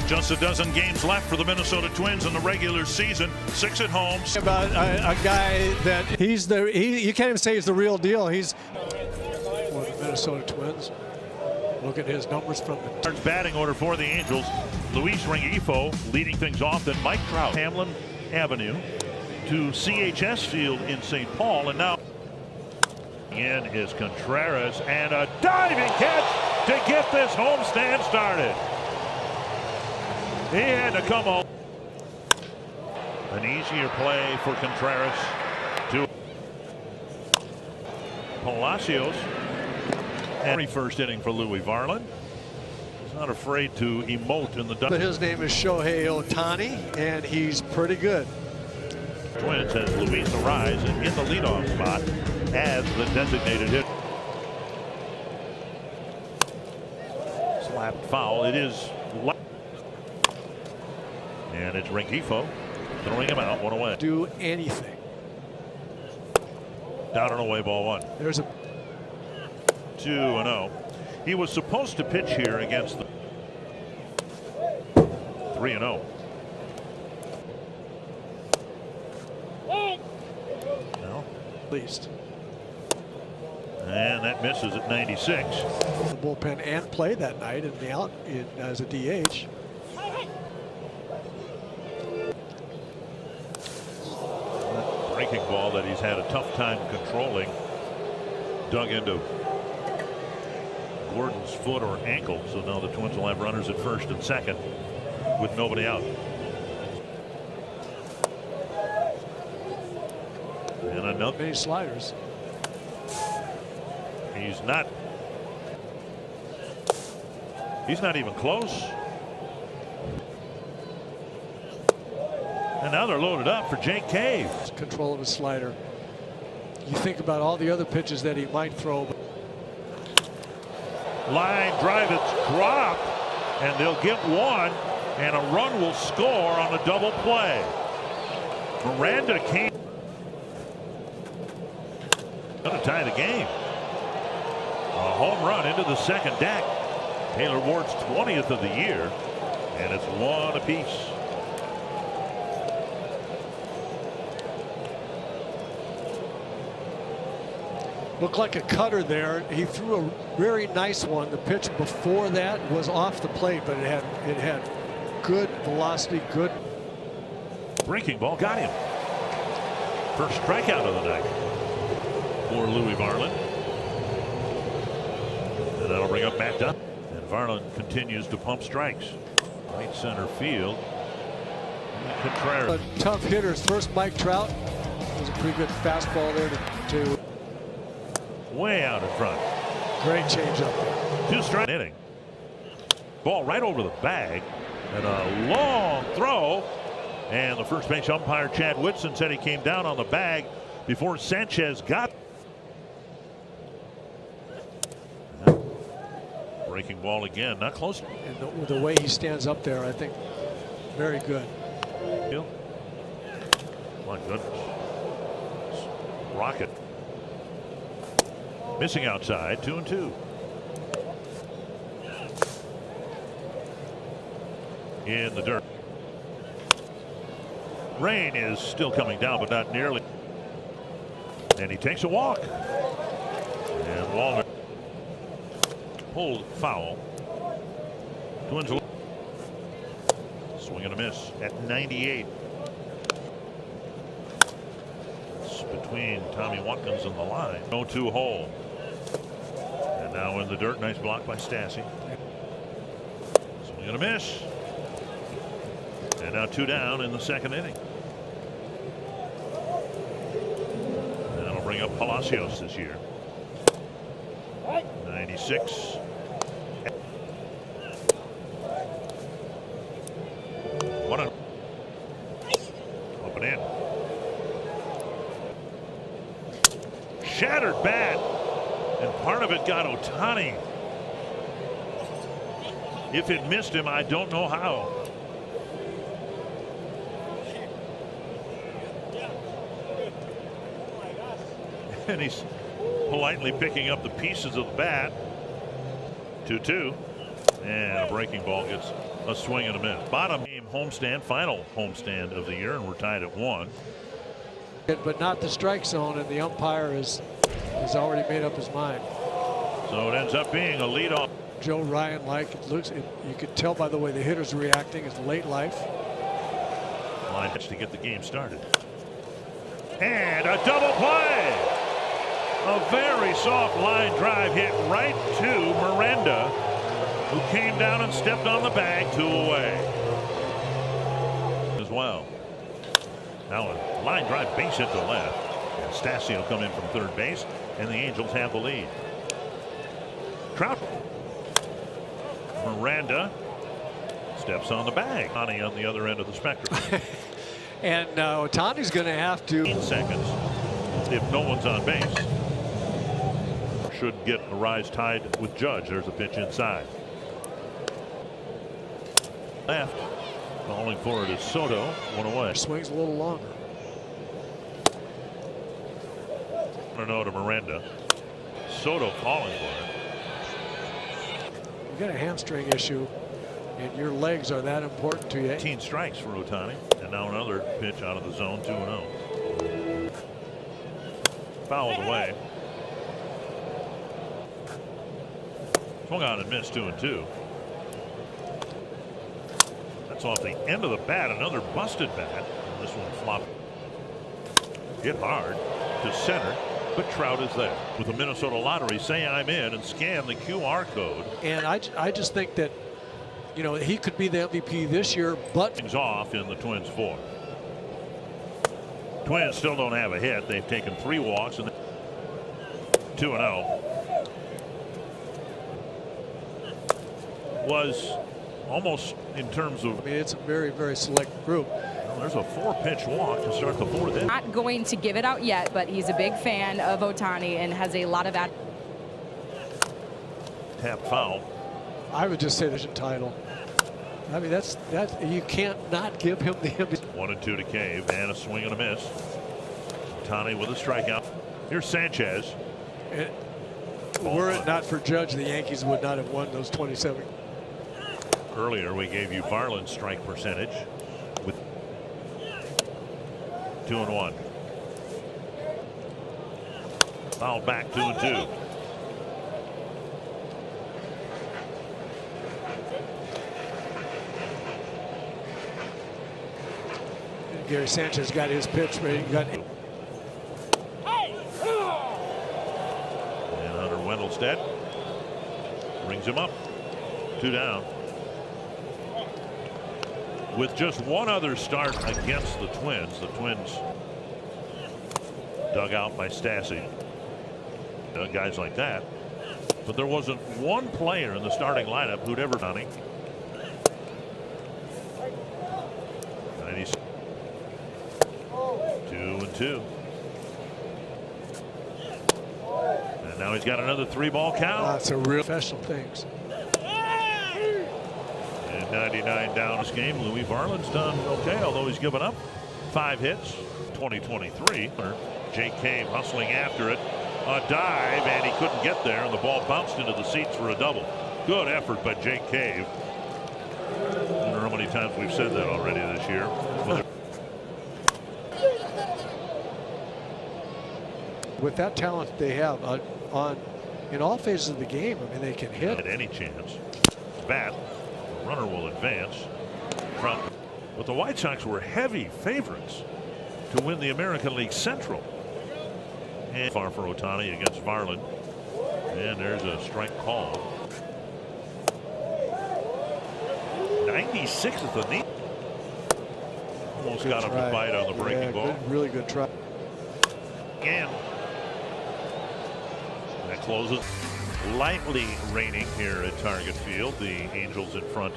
Just a dozen games left for the Minnesota Twins in the regular season. 6 at home. About a guy that you can't even say he's the real deal. He's for the Minnesota Twins. Look at his numbers from the batting order for the Angels. Luis Rengifo leading things off. Then Mike Trout, Hamlin Avenue to CHS Field in St. Paul, and now in is Contreras, and a diving catch to get this homestand started. He had to come home. An easier play for Contreras to Palacios. And first inning for Louis Varland. He's not afraid to emote in the dugout. But his name is Shohei Ohtani, and he's pretty good. Twins has Luis Arraez in the leadoff spot as the designated hitter. Slapped foul. It is. And it's Rengifo throwing him out, 1 away. Do anything. Down and away, ball 1. There's a 2-0. He was supposed to pitch here against the 3-0. No. At least. And that misses at 96. The bullpen and play that night in the out as a DH. Breaking ball that he's had a tough time controlling. Dug into Gordon's foot or ankle, so now the Twins will have runners at first and second with nobody out. And another. Many sliders. He's not even close. And now they're loaded up for Jake Cave. Control of his slider. You think about all the other pitches that he might throw. Line drive, it's dropped, and they'll get one, and a run will score on a double play. Miranda came. Going to tie the game. A home run into the second deck. Taylor Ward's 20th of the year, and it's 1 apiece. Looked like a cutter there. He threw a very nice one. The pitch before that was off the plate, but it had good velocity, good. Breaking ball got him. First strikeout of the night for Louis Varland. And that'll bring up Matt Dunn. And Varland continues to pump strikes. Right center field. Contreras. Tough hitters. First Mike Trout. Was a pretty good fastball there to way out in front. Great change up there. 2-strike inning. Ball right over the bag. And a long throw. And the first base umpire Chad Whitson said he came down on the bag before Sanchez got. Breaking ball again, not close. And the way he stands up there, I think, very good. My goodness. Rocket. Missing outside, 2-2. In the dirt. Rain is still coming down, but not nearly. And he takes a walk. And Walner pulled foul. Twins swing and a miss at 98. It's between Tommy Watkins and the line. 0-2 hole. And now in the dirt. Nice block by Stassi. Swing and a miss. And now 2 down in the second inning. And that'll bring up Palacios this year. 96. What a up and in. Shattered bat, and part of it got Ohtani. If it missed him, I don't know how. And he's politely picking up the pieces of the bat. 2-2. And a breaking ball gets A swing and a miss. Bottom game homestand, final homestand of the year, and we're tied at 1. But not the strike zone, and the umpire has already made up his mind. So it ends up being a leadoff. Joe Ryan, like it looks, you could tell by the way the hitter's reacting. It's late life. Line to get the game started. And a double play. A very soft line drive hit right to Miranda, who came down and stepped on the bag. 2 away as well. Now a line drive base hit to left. And Stasio come in from third base, and the Angels have the lead. Trout. Miranda steps on the bag. Ohtani on the other end of the spectrum. And Ohtani's going to have to. 15 seconds if no one's on base. Should get a rise tied with Judge. There's a pitch inside. Left. Calling for it is Soto. 1 away. Swings a little longer. 1-0 to Miranda. Soto calling for it. You got a hamstring issue, and your legs are that important to you. 18 strikes for Ohtani, and now another pitch out of the zone. 2-0. Fouled away. Swung on and missed. 2-2. That's off the end of the bat. Another busted bat. And this one flopped. Hit hard to center, but Trout is there. With the Minnesota Lottery, say I'm in and scan the QR code. And I just think that, you know, he could be the MVP this year, but Things off in the Twins' 4th. Twins still don't have a hit. They've taken 3 walks and 2-0. Was almost in terms of. I mean, it's a very, very select group. Well, there's a 4-pitch walk to start the 4th inning. Not going to give it out yet, but he's a big fan of Ohtani and has a lot of that. Tap foul. I would just say there's a title. I mean, that's you can't not give him the MVP. 1-2 to Cave, and a swing and a miss. Ohtani with a strikeout. Here's Sanchez. And were it not for Judge, the Yankees would not have won those 27. Earlier, we gave you Varland's strike percentage with 2-1. Foul back 2-2. Gary Sanchez got his pitch ready. Got and Hunter Wendelstedt brings him up. 2 down. With just one other start against the Twins dug out by Stassi. Guys like that. But there wasn't one player in the starting lineup who'd ever done it. 2-2. And now he's got another 3-ball count. That's a real special things. And 99 down this game. Louis Varland's done okay, although he's given up 5 hits. 2023. Jake Cave hustling after it. A dive, and he couldn't get there, and the ball bounced into the seats for a double. Good effort by Jake Cave. I don't know how many times we've said that already this year. With that talent they have in all phases of the game, I mean, they can hit. At any chance. Bat. The runner will advance. But the White Sox were heavy favorites to win the American League Central. And far for Ohtani against Varland. And there's a strike call. 96 at the knee. Almost got him to bite on the breaking ball. Good, really good try. And that closes. Lightly raining here at Target Field. The Angels in front.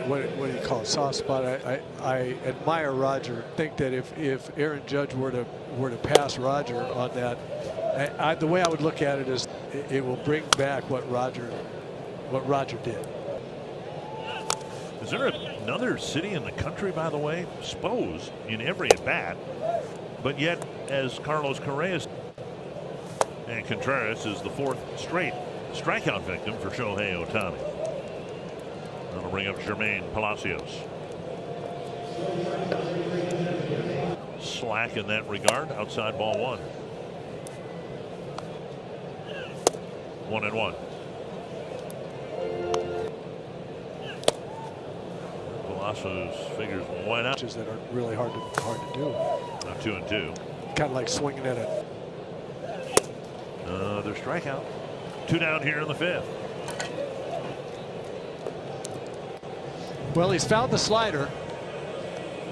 What do you call it? Soft spot. I admire Roger. Think that if Aaron Judge were to pass Roger on that, the way I would look at it is it will bring back what Roger did. Is there another city in the country, by the way, Spose in every at bat, but yet as Carlos Correa and Contreras is the 4th straight strikeout victim for Shohei Ohtani. That'll bring up Jermaine Palacios. Slack in that regard. Outside ball one. 1-1. Palacios figures why not. That are really hard to do. Now 2-2. Kind of like swinging at it. Another strikeout. 2 down here in the 5th. Well, he's found the slider.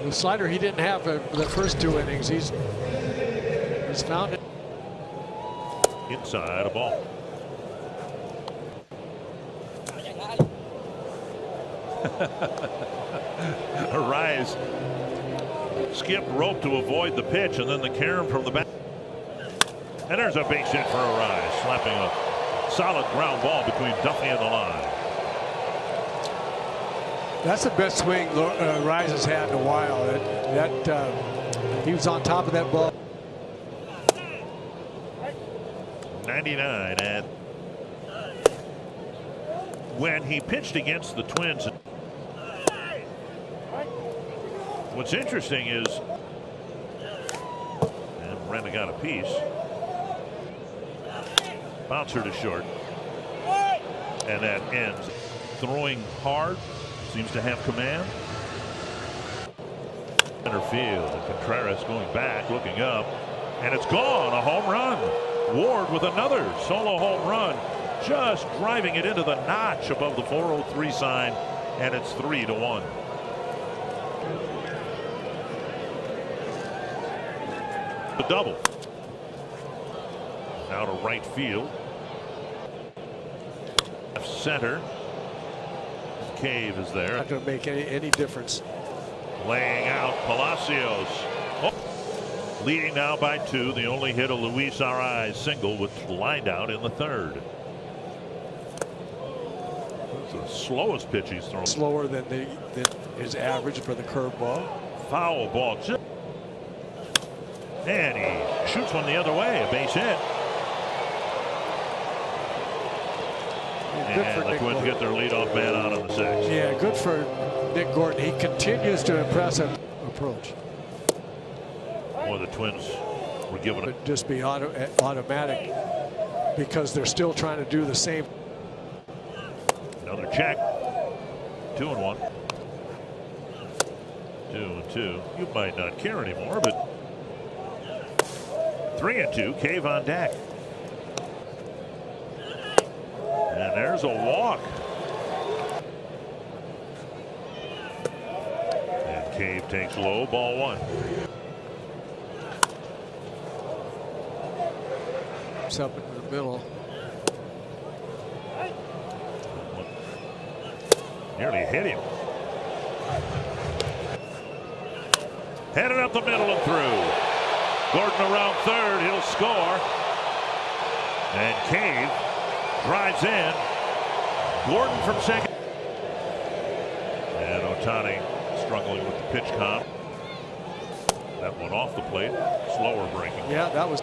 The slider he didn't have the first 2 innings. He's found it. Inside a ball. Arise skipped rope to avoid the pitch, and then the carom from the back. And there's a base hit for Arise, slapping a solid ground ball between Duffy and the line. That's the best swing Arise has had in a while. He was on top of that ball. 99, and when he pitched against the Twins, what's interesting is, and Miranda got a piece. Bouncer to short, and that ends. Throwing hard, seems to have command. Center field, and Contreras going back, looking up, and it's gone. A home run. Ward with another solo home run, just driving it into the notch above the 403 sign, and it's 3-1. The double. Now to right field. Left center. Cave is there. Not going to make any difference. Laying out Palacios. Oh. Leading now by 2. The only hit of Luis Ariz single, which lined out in the 3rd. That's the slowest pitch he's thrown. Slower than his average for the curveball. Foul ball. And he shoots one the other way. A base hit. And the Twins get their leadoff man out on the 6th. Yeah, good for Nick Gordon. He continues to impress an approach. Boy, the Twins were given it. Just be automatic because they're still trying to do the same. Another check. 2-1. 2-2. You might not care anymore, but 3-2. Cave on deck. And there's a walk. And Cave takes low, ball 1. It's up in the middle. Nearly hit him. Headed up the middle and through. Gordon around 3rd. He'll score. And Cave drives in. Gordon from 2nd. And Ohtani struggling with the pitch count. That one off the plate. Slower breaking. Yeah, that was.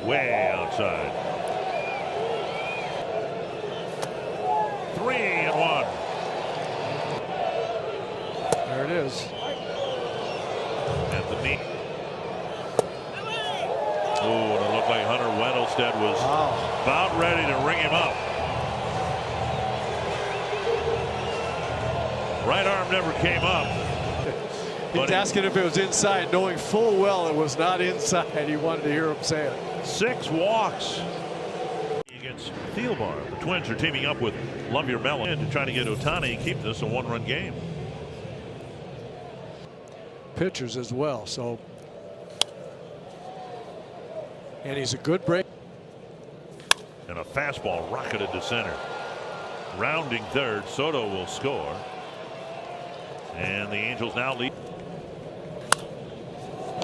Way outside. 3-1. There it is. At the knee. Oh, and it looked like Hunter Wendelstedt was about ready to ring him up. Right arm never came up. He's asking if it was inside, knowing full well it was not inside. He wanted to hear him say it. 6 walks against Thielbar. The Twins are teaming up with Love Your Melon to try to get Ohtani and keep this a 1-run game. Pitchers as well, so. And he's a good break. And a fastball rocketed to center. Rounding 3rd, Soto will score. And the Angels now lead.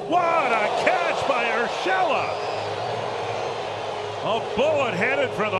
What a catch by Urshela! A bullet headed for the